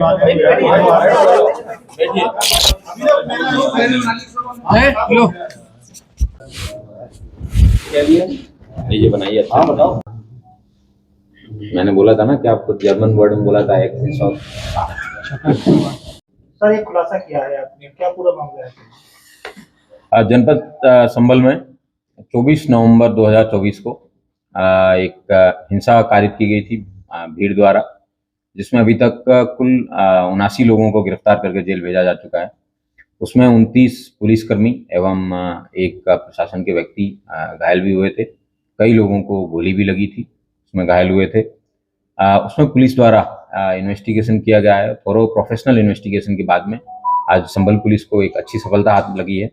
लो ये बनाइए। अच्छा बताओ, मैंने बोला था ना कि आपको जर्मन वर्ड में बोला था एक्सेस ऑफ। सर, ये खुलासा किया है आपने, क्या पूरा मामला है? जनपद संभल में 24 नवंबर 2024 को एक हिंसा कारित की गई थी भीड़ द्वारा, जिसमें अभी तक कुल 79 लोगों को गिरफ्तार करके जेल भेजा जा चुका है। उसमें 29 पुलिसकर्मी एवं एक प्रशासन के व्यक्ति घायल भी हुए थे। कई लोगों को गोली भी लगी थी, उसमें घायल हुए थे। उसमें पुलिस द्वारा इन्वेस्टिगेशन किया गया है। थोरो प्रोफेशनल इन्वेस्टिगेशन के बाद में आज संभल पुलिस को एक अच्छी सफलता हाथ लगी है,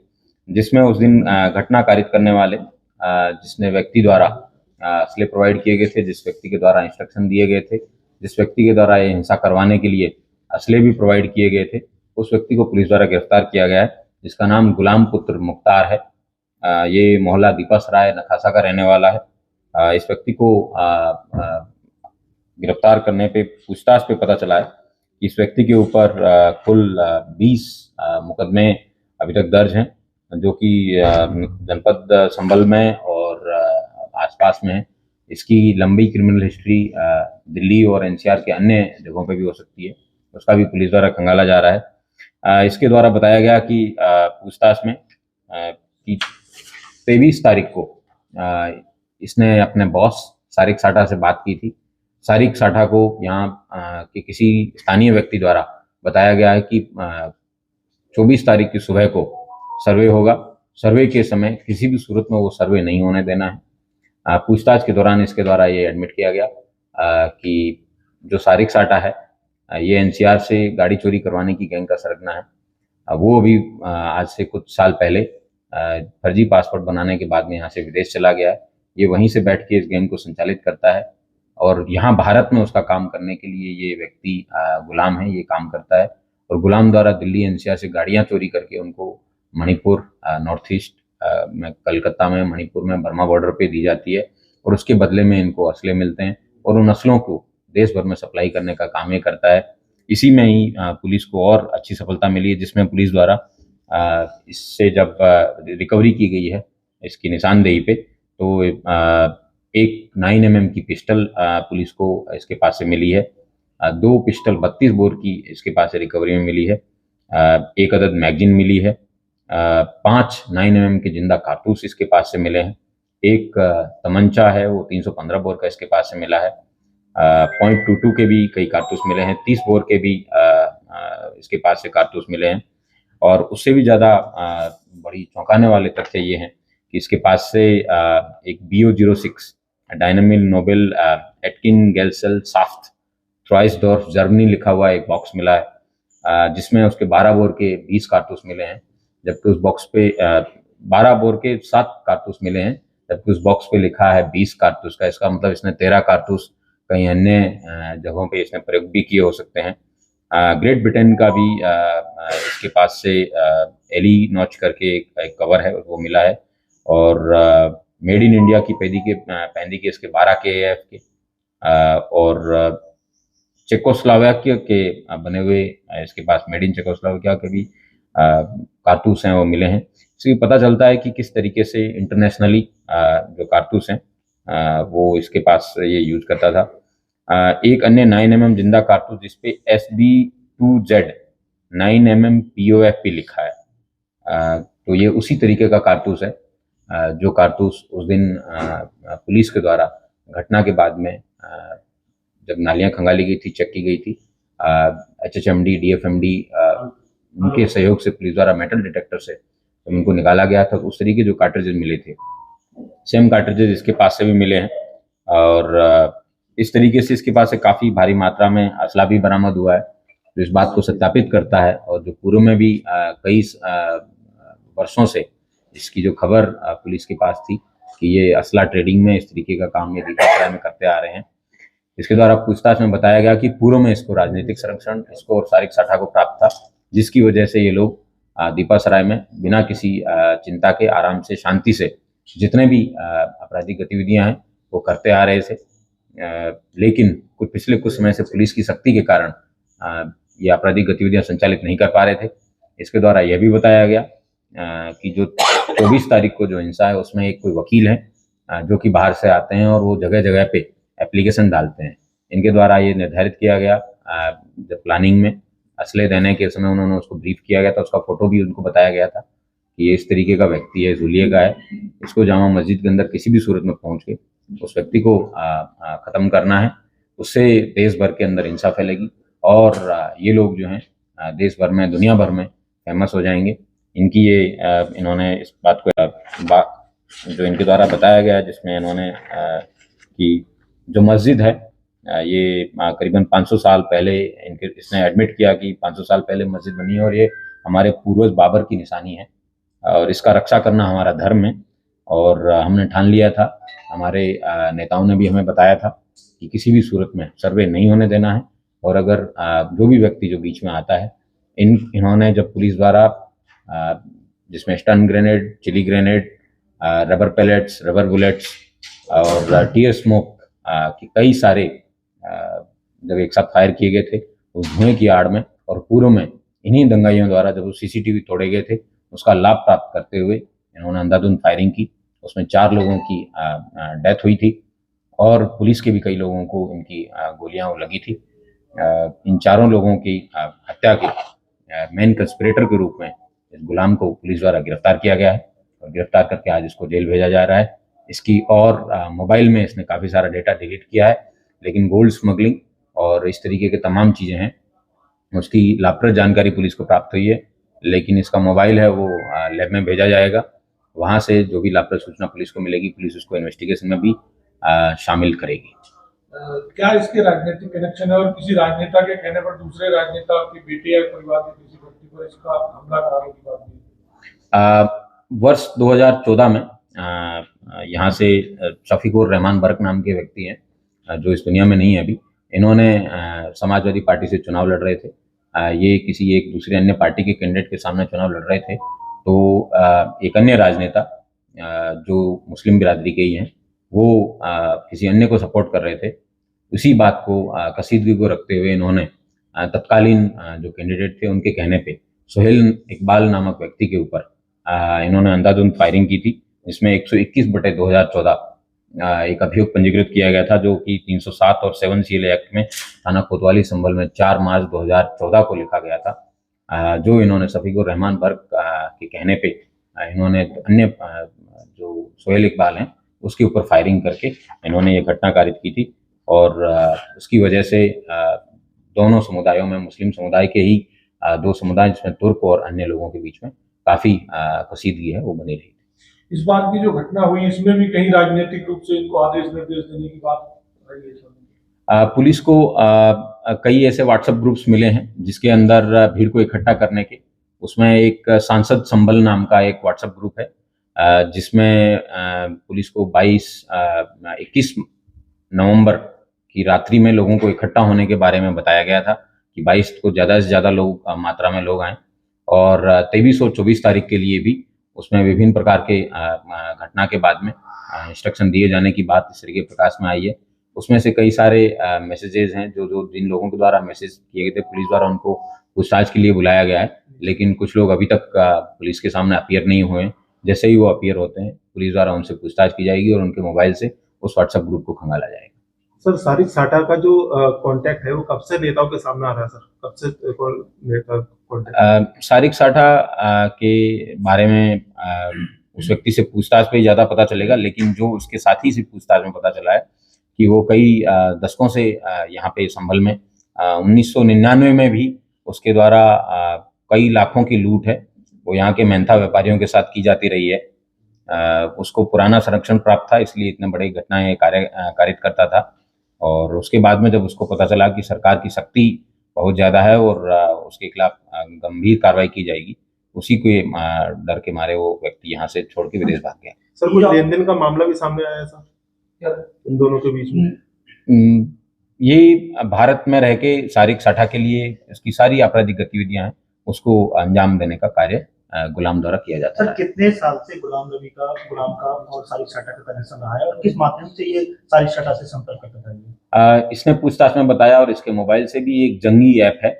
जिसमें उस दिन घटना कारित करने वाले जिसने व्यक्ति द्वारा असले प्रोवाइड किए गए थे, जिस व्यक्ति के द्वारा इंस्ट्रक्शन दिए गए थे, जिस व्यक्ति के द्वारा ये हिंसा करवाने के लिए असले भी प्रोवाइड किए गए थे, उस व्यक्ति को पुलिस द्वारा गिरफ्तार किया गया है, जिसका नाम गुलाम पुत्र मुख्तार है। ये मोहल्ला दीपा सराय नखासा का रहने वाला है। इस व्यक्ति को गिरफ्तार करने पे पूछताछ पे पता चला है कि इस व्यक्ति के ऊपर कुल 20 मुकदमे अभी तक दर्ज हैं, जो कि जनपद संभल में और आसपास में है। इसकी लंबी क्रिमिनल हिस्ट्री दिल्ली और एनसीआर के अन्य जगहों पे भी हो सकती है, उसका भी पुलिस द्वारा खंगाला जा रहा है। इसके द्वारा बताया गया कि पूछताछ में कि 23 तारीख को इसने अपने बॉस सारिक साठा से बात की थी। सारिक साठा को यहाँ के किसी स्थानीय व्यक्ति द्वारा बताया गया है कि 24 तारीख की सुबह को सर्वे होगा। सर्वे के समय किसी भी सूरत में वो सर्वे नहीं होने देना है। पूछताछ के दौरान इसके द्वारा ये एडमिट किया गया कि जो सारिक साठा है ये एनसीआर से गाड़ी चोरी करवाने की गैंग का सरगना है। वो अभी आज से कुछ साल पहले फर्जी पासपोर्ट बनाने के बाद में यहाँ से विदेश चला गया है। ये वहीं से बैठ के इस गैंग को संचालित करता है और यहाँ भारत में उसका काम करने के लिए ये व्यक्ति गुलाम है, ये काम करता है। और गुलाम द्वारा दिल्ली एनसीआर से गाड़ियाँ चोरी करके उनको मणिपुर, नॉर्थ ईस्ट में, कलकत्ता में, मणिपुर में, बर्मा बॉर्डर पे दी जाती है और उसके बदले में इनको असले मिलते हैं और उन असलों को देश भर में सप्लाई करने का काम ये करता है। इसी में ही पुलिस को और अच्छी सफलता मिली है, जिसमें पुलिस द्वारा इससे जब रिकवरी की गई है इसकी निशानदेही पे, तो एक 9mm की पिस्टल पुलिस को इसके पास से मिली है। 2 पिस्टल 32 बोर की इसके पास से रिकवरी में मिली है। एक अदद मैगजीन मिली है। 5 9mm के जिंदा कारतूस इसके पास से मिले हैं। एक तमंचा है, वो 315 बोर का इसके पास से मिला है। .22 के भी कई कारतूस मिले हैं। 30 बोर के भी इसके पास से कारतूस मिले हैं। और उससे भी ज़्यादा बड़ी चौंकाने वाले तथ्य ये हैं कि इसके पास से एक BO-06 Dynamit Nobel Aktiengesellschaft Troisdorf Germany लिखा हुआ एक बॉक्स मिला है, जिसमें उसके 12 बोर के 20 कारतूस मिले हैं, जबकि उस बॉक्स पे 12 बोर के 7 कारतूस मिले हैं, जबकि उस बॉक्स पे लिखा है 20 कारतूस का। इसका मतलब इसने 13 कारतूस कहीं अन्य जगहों पे इसने प्रयोग भी किए हो सकते हैं। ग्रेट ब्रिटेन का भी इसके पास से एली नॉच करके एक कवर है, वो मिला है। और मेड इन इंडिया की पैंदी के इसके 12 के AF के और चेकोस्लोवाकिया के बने हुए इसके पास मेड इन चेकोस्लोवाकिया के भी कारतूस हैं, वो मिले हैं। इससे पता चलता है कि किस तरीके से इंटरनेशनली जो कारतूस हैं वो इसके पास ये यूज करता था। एक अन्य 9mm जिंदा कारतूस जिसपे SB2Z 9mm POFP लिखा है, तो ये उसी तरीके का कारतूस है जो कारतूस उस दिन पुलिस के द्वारा घटना के बाद में जब नालियां खंगाली गई थी, चेक की गई थी, HHMD, DFMD उनके सहयोग से पुलिस द्वारा मेटल डिटेक्टर से जब उनको निकाला गया था, तो उस तरीके जो कार्ट्रिजेज मिले थे, सेम कार्ट्रिजेज इसके पास से भी मिले हैं। और इस तरीके से इसके पास से काफ़ी भारी मात्रा में असला भी बरामद हुआ है, जो इस बात को सत्यापित करता है। और जो पूर्व में भी कई वर्षों से इसकी जो खबर पुलिस के पास थी कि ये असला ट्रेडिंग में इस तरीके का काम ये दीपासराय में करते आ रहे हैं, इसके द्वारा पूछताछ में बताया गया कि पूर्व में इसको राजनीतिक संरक्षण इसको और सारिक साठा को प्राप्त था, जिसकी वजह से ये लोग दीपासराय में बिना किसी चिंता के आराम से शांति से जितने भी आपराधिक गतिविधियां हैं वो करते आ रहे थे। लेकिन पिछले कुछ समय से पुलिस की सख्ती के कारण ये आपराधिक गतिविधियां संचालित नहीं कर पा रहे थे। इसके द्वारा यह भी बताया गया कि जो 24 तारीख को जो हिंसा है उसमें एक कोई वकील है जो कि बाहर से आते हैं और वो जगह जगह पे एप्लीकेशन डालते हैं। इनके द्वारा ये निर्धारित किया गया जब प्लानिंग में असले देने के समय उन्होंने उसको ब्रीफ किया गया था, उसका फोटो भी उनको बताया गया था कि ये इस तरीके का व्यक्ति है, जुलिये का है, इसको जामा मस्जिद के अंदर किसी भी सूरत में पहुंच के उस व्यक्ति को ख़त्म करना है। उससे देश भर के अंदर हिंसा फैलेगी और ये लोग जो हैं देश भर में, दुनिया भर में फेमस हो जाएंगे। इनकी ये इन्होंने इस बात को जो इनके द्वारा बताया गया जिसमें इन्होंने कि जो मस्जिद है ये करीबन 500 साल पहले इसने एडमिट किया कि 500 साल पहले मस्जिद बनी है और ये हमारे पूर्वज बाबर की निशानी है और इसका रक्षा करना हमारा धर्म है और हमने ठान लिया था। हमारे नेताओं ने भी हमें बताया था कि किसी भी सूरत में सर्वे नहीं होने देना है और अगर जो भी व्यक्ति जो बीच में आता है इन्होंने जब पुलिस द्वारा जिसमें stun grenade, chilli grenade, rubber pellets, rubber bullets और टीयर स्मोक की कई सारे जब एक साथ फायर किए गए थे उस धुएं की आड़ में और पूर्व में इन्हीं दंगाइयों द्वारा जब सीसीटीवी तोड़े गए थे उसका लाभ प्राप्त करते हुए इन्होंने अंधाधुंध फायरिंग की। उसमें 4 लोगों की डेथ हुई थी और पुलिस के भी कई लोगों को इनकी गोलियां लगी थी। इन चारों लोगों की हत्या के मेन कंस्पिरेटर के रूप में इस गुलाम को पुलिस द्वारा गिरफ्तार किया गया है और गिरफ्तार करके आज इसको जेल भेजा जा रहा है। इसकी और मोबाइल में इसने काफ़ी सारा डेटा डिलीट किया है, लेकिन गोल्ड स्मगलिंग और इस तरीके के तमाम चीज़ें हैं उसकी लाभप्रद जानकारी पुलिस को प्राप्त हुई है, लेकिन इसका मोबाइल है वो लैब में भेजा जाएगा। वहाँ से जो भी लाभप्रद सूचना पुलिस को मिलेगी पुलिस उसको इन्वेस्टिगेशन में भी शामिल करेगी। क्या इसके राजनीतिक कनेक्शन है और किसी राजनेता के कहने पर दूसरे राजनेता की बेटी या परिवार के किसी व्यक्ति पर इसका हमला कराने की बात हुई? वर्ष 2014 में यहाँ से शफीकुर रहमान बर्क नाम के व्यक्ति हैं जो इस दुनिया में नहीं है अभी। इन्होंने समाजवादी पार्टी से चुनाव लड़ रहे थे। ये किसी एक दूसरे अन्य पार्टी के कैंडिडेट के सामने चुनाव लड़ रहे थे तो एक अन्य राजनेता जो मुस्लिम बिरादरी के ही हैं वो किसी अन्य को सपोर्ट कर रहे थे। उसी बात को कसीदगी को रखते हुए इन्होंने तत्कालीन जो कैंडिडेट थे उनके कहने पे सोहेल इकबाल नामक व्यक्ति के ऊपर इन्होंने अंधाधुंध फायरिंग की थी, जिसमें 121/2014 एक अभियोग पंजीकृत किया गया था जो कि 307 और 7 CLA एक्ट में थाना कोतवाली संभल में 4 मार्च 2014 को लिखा गया था। जो इन्होंने शफीकुर रहमान बर्क के कहने पे इन्होंने अन्य जो सोहेल इकबाल हैं उसके ऊपर फायरिंग करके इन्होंने ये घटना कारित की थी और उसकी वजह से दोनों समुदायों में, मुस्लिम समुदाय के ही 2 समुदाय जिसमें तुर्क और अन्य लोगों के बीच में काफ़ी कसीदगी है वो बनी रही। इस बार की जो घटना हुई इसमें भी कहीं राजनीतिक रूप से इनको आदेश निर्देश देने की बात आई है? पुलिस को कई ऐसे व्हाट्सएप ग्रुप्स मिले हैं जिसके अंदर भीड़ को इकट्ठा करने के, उसमें एक सांसद संबल नाम का एक व्हाट्सएप ग्रुप है जिसमें पुलिस को 21 नवंबर की रात्रि में लोगों को इकट्ठा होने के बारे में बताया गया था कि 22 को ज़्यादा से ज़्यादा लोग मात्रा में लोग आएँ और 23 और 24 तारीख के लिए भी उसमें विभिन्न प्रकार के घटना के बाद में इंस्ट्रक्शन दिए जाने की बात इस तरीके प्रकाश में आई है। उसमें से कई सारे मैसेजेस हैं जो जिन लोगों के द्वारा मैसेज किए गए थे पुलिस द्वारा उनको पूछताछ के लिए बुलाया गया है, लेकिन कुछ लोग अभी तक पुलिस के सामने अपीयर नहीं हुए। जैसे ही वो अपीयर होते हैं पुलिस द्वारा उनसे पूछताछ की जाएगी और उनके मोबाइल से उस व्हाट्सएप ग्रुप को खंगाला जाएगा। सर, सारिक साठा का जो कांटेक्ट है वो कब से नेताओं के सामने आ रहा है सर? कब से नेता कांटेक्ट? सारिक साठा के बारे में उस व्यक्ति से पूछताछ पे ज़्यादा पता चलेगा, लेकिन जो उसके साथी से पूछताछ में पता चला है कि वो कई दशकों से यहाँ पे संभल में 1999 में भी उसके द्वारा कई लाखों की लूट है वो यहाँ के मेहनता व्यापारियों के साथ की जाती रही है। उसको पुराना संरक्षण प्राप्त था इसलिए इतने बड़ी घटनाएं कारित करता था और उसके बाद में जब उसको पता चला कि सरकार की सख्ती बहुत ज़्यादा है और उसके खिलाफ गंभीर कार्रवाई की जाएगी, उसी के डर के मारे वो व्यक्ति यहाँ से छोड़ के विदेश भाग गया। सर, कुछ लेन देन का मामला भी सामने आया सर इन दोनों के बीच में? ये भारत में रह के सारिक साठा के लिए उसकी सारी आपराधिक गतिविधियां हैं उसको अंजाम देने का कार्य गुलाम द्वारा किया जाता है। सर, कितने साल से गुलाम का और सारिक साठा का कनेक्शन रहा है और किस माध्यम से ये सारिक साठा से संपर्क करता था? इसने पूछताछ में बताया और इसके मोबाइल से भी एक जंगी ऐप है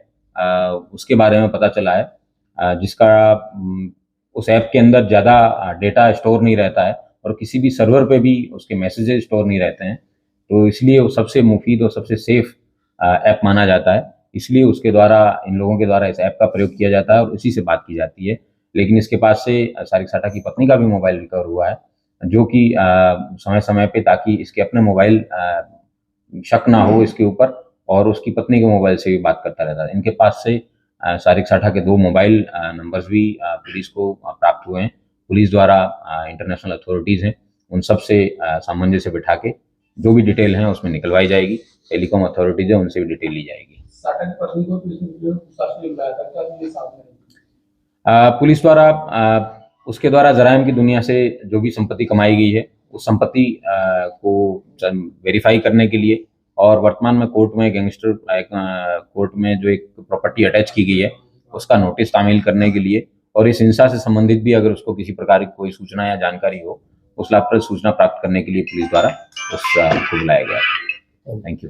उसके बारे में पता चला है, जिसका उस ऐप के अंदर ज़्यादा डेटा स्टोर नहीं रहता है और किसी भी सर्वर पे भी उसके मैसेजेस स्टोर नहीं रहते हैं, तो इसलिए वो सबसे मुफीद और सबसे सेफ ऐप माना जाता है। इसलिए उसके द्वारा, इन लोगों के द्वारा इस ऐप का प्रयोग किया जाता है और उसी से बात की जाती है। लेकिन इसके पास से सारिक साठा की पत्नी का भी मोबाइल रिकवर हुआ है, जो कि समय-समय पे, ताकि इसके अपने मोबाइल शक ना हो इसके ऊपर, और उसकी पत्नी के मोबाइल से भी बात करता रहता है। इनके पास से सारिक साठा के 2 मोबाइल नंबर्स भी पुलिस को प्राप्त हुए हैं। पुलिस द्वारा इंटरनेशनल अथॉरिटीज़ हैं, उन सब से सामंजस्य बिठा के जो भी डिटेल है उसमें निकलवाई जाएगी। टेलीकॉम अथॉरिटीज़ है, उनसे भी डिटेल ली जाएगी। साठा की पत्नी को पुलिस ने वीडियो पूछताछ के लिए बुलाया था, क्या ये सामने आई? पुलिस द्वारा उसके द्वारा जराइम की दुनिया से जो भी संपत्ति कमाई गई है, उस संपत्ति को वेरीफाई करने के लिए, और वर्तमान में कोर्ट में कोर्ट में जो एक प्रॉपर्टी अटैच की गई है, उसका नोटिस तामील करने के लिए, और इस हिंसा से संबंधित भी अगर उसको किसी प्रकार की कोई सूचना या जानकारी हो, उस लाभ पर सूचना प्राप्त करने के लिए पुलिस द्वारा उसको बुलाया गया है। Thank you.